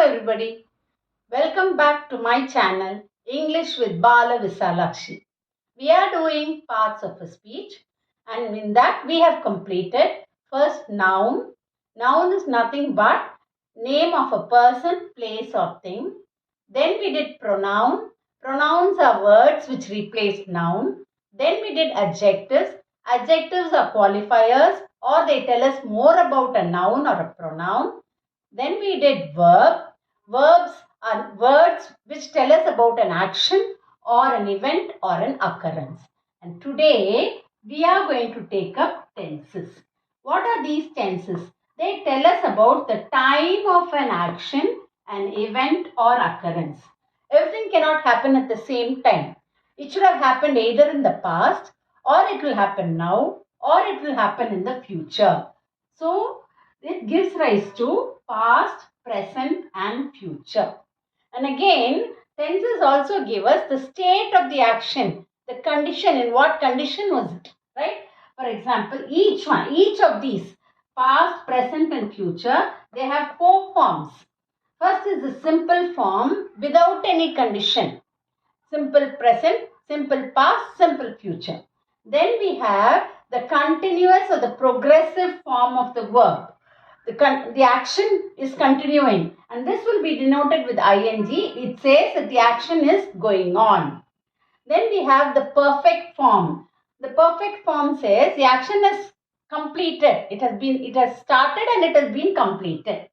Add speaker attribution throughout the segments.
Speaker 1: everybody. Welcome back to my channel English with Bala Visalakshi. We are doing parts of a speech and in that we have completed first noun. Noun is nothing but name of a person, place or thing. Then we did pronoun. Pronouns are words which replace noun. Then we did adjectives. Adjectives are qualifiers or they tell us more about a noun or a pronoun. Then we did verb. Verbs are words which tell us about an action or an event or an occurrence. And today we are going to take up tenses. What are these tenses? They tell us about the time of an action, an event or occurrence. Everything cannot happen at the same time. It should have happened either in the past or it will happen now or it will happen in the future. So, it gives rise to past, present and future. And again, tenses also give us the state of the action, the condition, in what condition was it, right? For example, each of these, past, present and future, they have four forms. First is the simple form without any condition. Simple present, simple past, simple future. Then we have the continuous or the progressive form of the verb. The action is continuing and this will be denoted with ing. It says that the action is going on. Then we have the perfect form. The perfect form says the action is completed. It has started and it has been completed.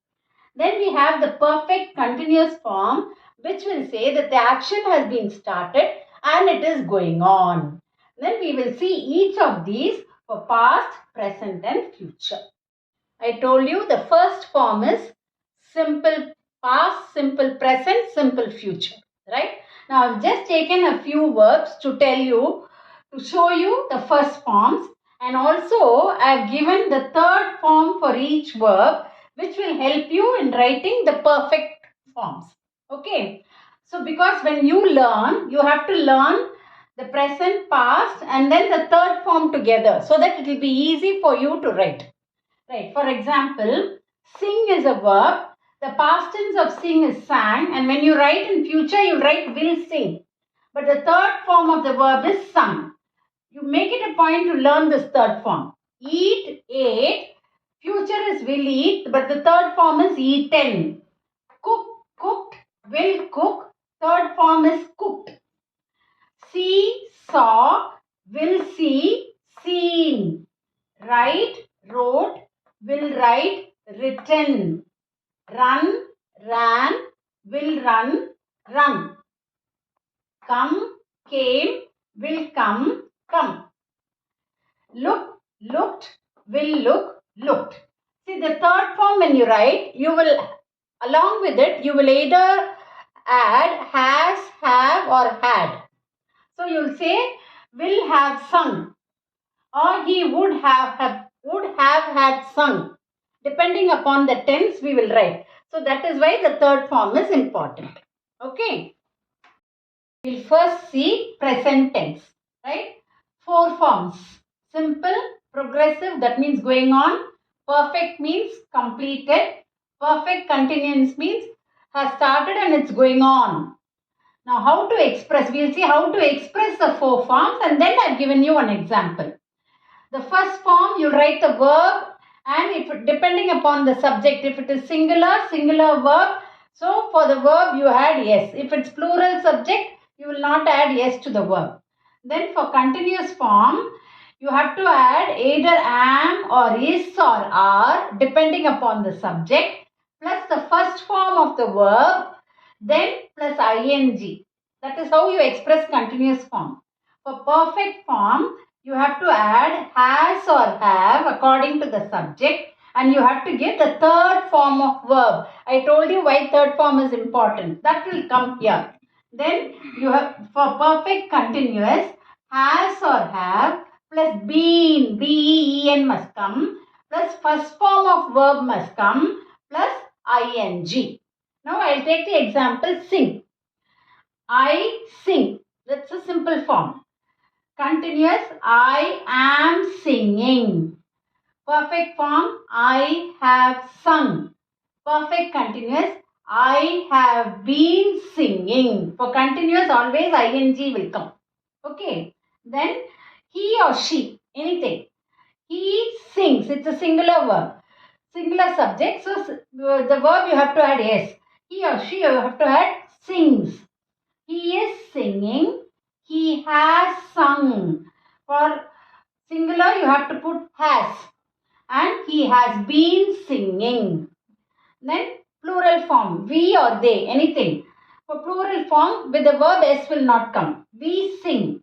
Speaker 1: Then we have the perfect continuous form which will say that the action has been started and it is going on. Then we will see each of these for past, present and future. I told you the first form is simple past, simple present, simple future, right? Now I've just taken a few verbs to tell you, to show you the first forms, and also I've given the third form for each verb which will help you in writing the perfect forms. Okay. So because when you learn, you have to learn the present, past and then the third form together so that it will be easy for you to write. Right. For example, sing is a verb. The past tense of sing is sang, and when you write in future, you write will sing. But the third form of the verb is sung. You make it a point to learn this third form. Eat, ate. Future is will eat, but the third form is eaten. Cook, cooked, will cook. Third form is cooked. See, saw, will see, seen. Write, wrote, will write, written. Run, ran, will run, run. Come, came, will come, come. Look, looked, will look, looked. See, the third form when you write, you will, along with it, you will either add has, have or had. So you will say, will have sung, or he would have had sung. Depending upon the tense we will write. So that is why the third form is important. Okay. We will first see present tense. Right. Four forms. Simple, progressive, that means going on. Perfect means completed. Perfect continuous means has started and it's going on. Now how to express? We will see how to express the four forms and then I have given you an example. The first form, you write the verb and if depending upon the subject, if it is singular verb, so for the verb you add yes. If it's plural subject, you will not add yes to the verb. Then for continuous form, you have to add either am or is or are depending upon the subject plus the first form of the verb, then plus ing. That is how you express continuous form. For perfect form, you have to add has or have according to the subject and you have to give the third form of verb. I told you why third form is important. That will come here. Then you have for perfect continuous has or have plus been, B-E-E-N must come plus first form of verb must come plus ing. Now I will take the example sing. I sing. That's a simple form. Continuous, I am singing. Perfect form, I have sung. Perfect continuous, I have been singing. For continuous, always ing will come. Okay. Then he or she, anything. He sings. It's a singular verb. Singular subject. So the verb you have to add s. He or she you have to add sings. He is singing. He has sung. For singular you have to put has. And he has been singing. Then plural form, we or they, anything. For plural form, with the verb s will not come. We sing.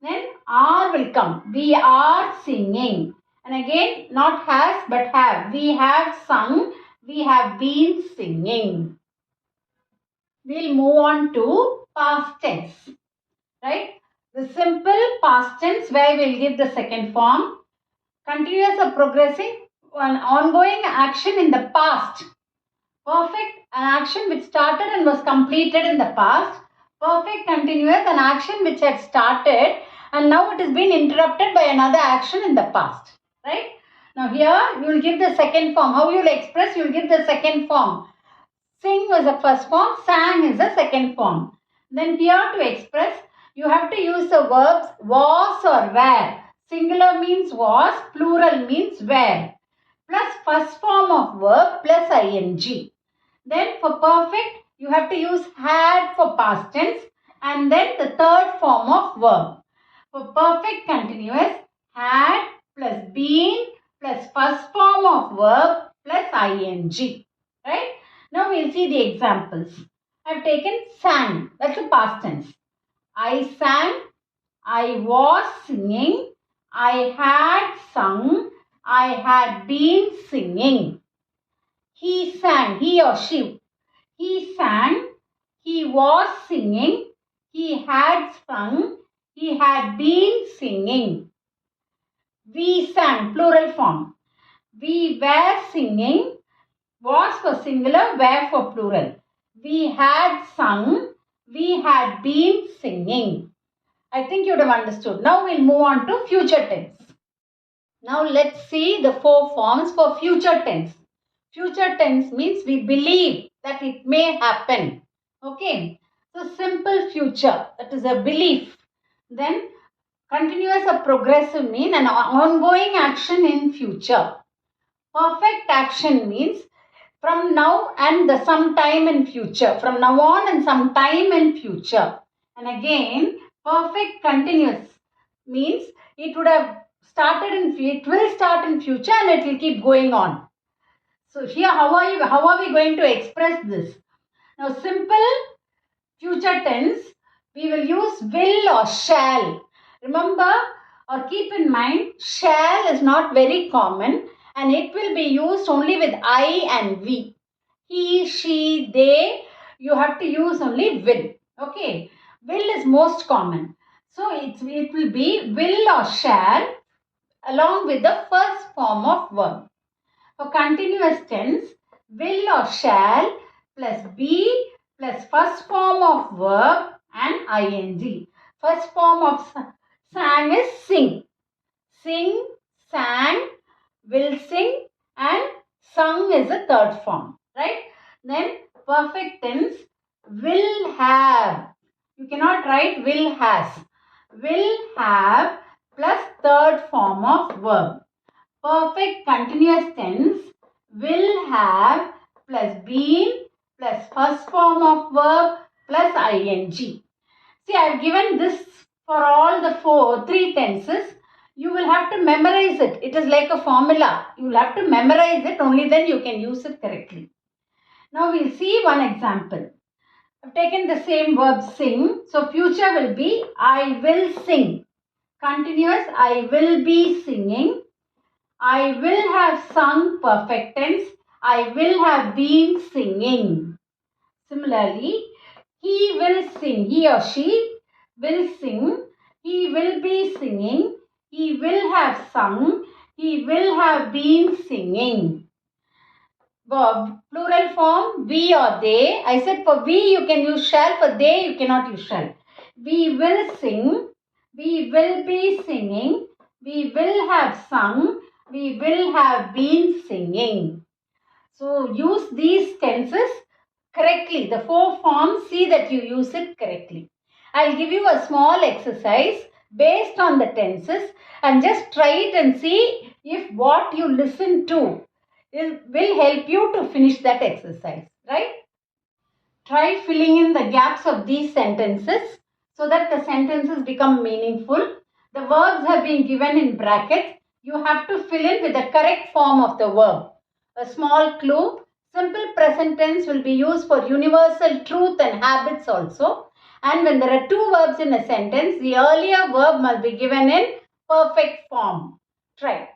Speaker 1: Then are will come. We are singing. And again, not has but have. We have sung. We have been singing. We'll move on to past tense. Right? The simple past tense where we'll give the second form. Continuous or progressing, an ongoing action in the past. Perfect, an action which started and was completed in the past. Perfect continuous, an action which had started and now it has been interrupted by another action in the past. Right? Now here you will give the second form. How you will express? You will give the second form. Sing was the first form, sang is the second form. Then here to express, you have to use the verbs was or were. Singular means was, plural means were. Plus first form of verb plus ing. Then for perfect, you have to use had for past tense and then the third form of verb. For perfect continuous, had plus been plus first form of verb plus ing. Right? Now we'll see the examples. I've taken sang. That's a past tense. I sang. I was singing. I had sung. I had been singing. He sang, he or she. He sang, he was singing, he had sung, he had been singing. We sang, plural form. We were singing, was for singular, were for plural. We had sung, we had been singing. I think you would have understood. Now we'll move on to future tense. Now let's see the four forms for future tense. Future tense means we believe that it may happen. Okay. So simple future, that is a belief. Then continuous or progressive mean an ongoing action in future. Perfect action means from now and the sometime in future. From now on and sometime in future. And again, perfect continuous means it would have started it will start in future and it will keep going on. So here how are we going to express this? Now simple future tense, we will use will or shall. Remember or keep in mind, shall is not very common and it will be used only with I and we. He, she, they, you have to use only will. Okay. Will is most common. So it will be will or shall along with the first form of verb. For continuous tense, will or shall plus be plus first form of verb and ing. First form of sang is sing. Sing, sang, will sing and sung is the third form. Right? Then perfect tense, will have. You cannot write will has. Will have plus third form of verb. Perfect continuous tense, will have plus been plus first form of verb plus ing. See, I have given this for all the three tenses. You will have to memorize it. It is like a formula. You will have to memorize it. Only then you can use it correctly. Now we'll see one example. I've taken the same verb sing. So future will be I will sing. Continuous, I will be singing. I will have sung, perfect tense. I will have been singing. Similarly, he will sing. He or she will sing. He will be singing. He will have sung. He will have been singing. Verb, plural form, we or they. I said for we you can use shall. For they you cannot use shall. We will sing. We will be singing. We will have sung. We will have been singing. So use these tenses correctly. The 4 forms, see that you use it correctly. I'll give you a small exercise based on the tenses and just try it and see if what you listen to will help you to finish that exercise, right? Try filling in the gaps of these sentences so that the sentences become meaningful. The verbs have been given in brackets. You have to fill in with the correct form of the verb. A small clue, simple present tense will be used for universal truth and habits also. And when there are 2 verbs in a sentence, the earlier verb must be given in perfect form. Try.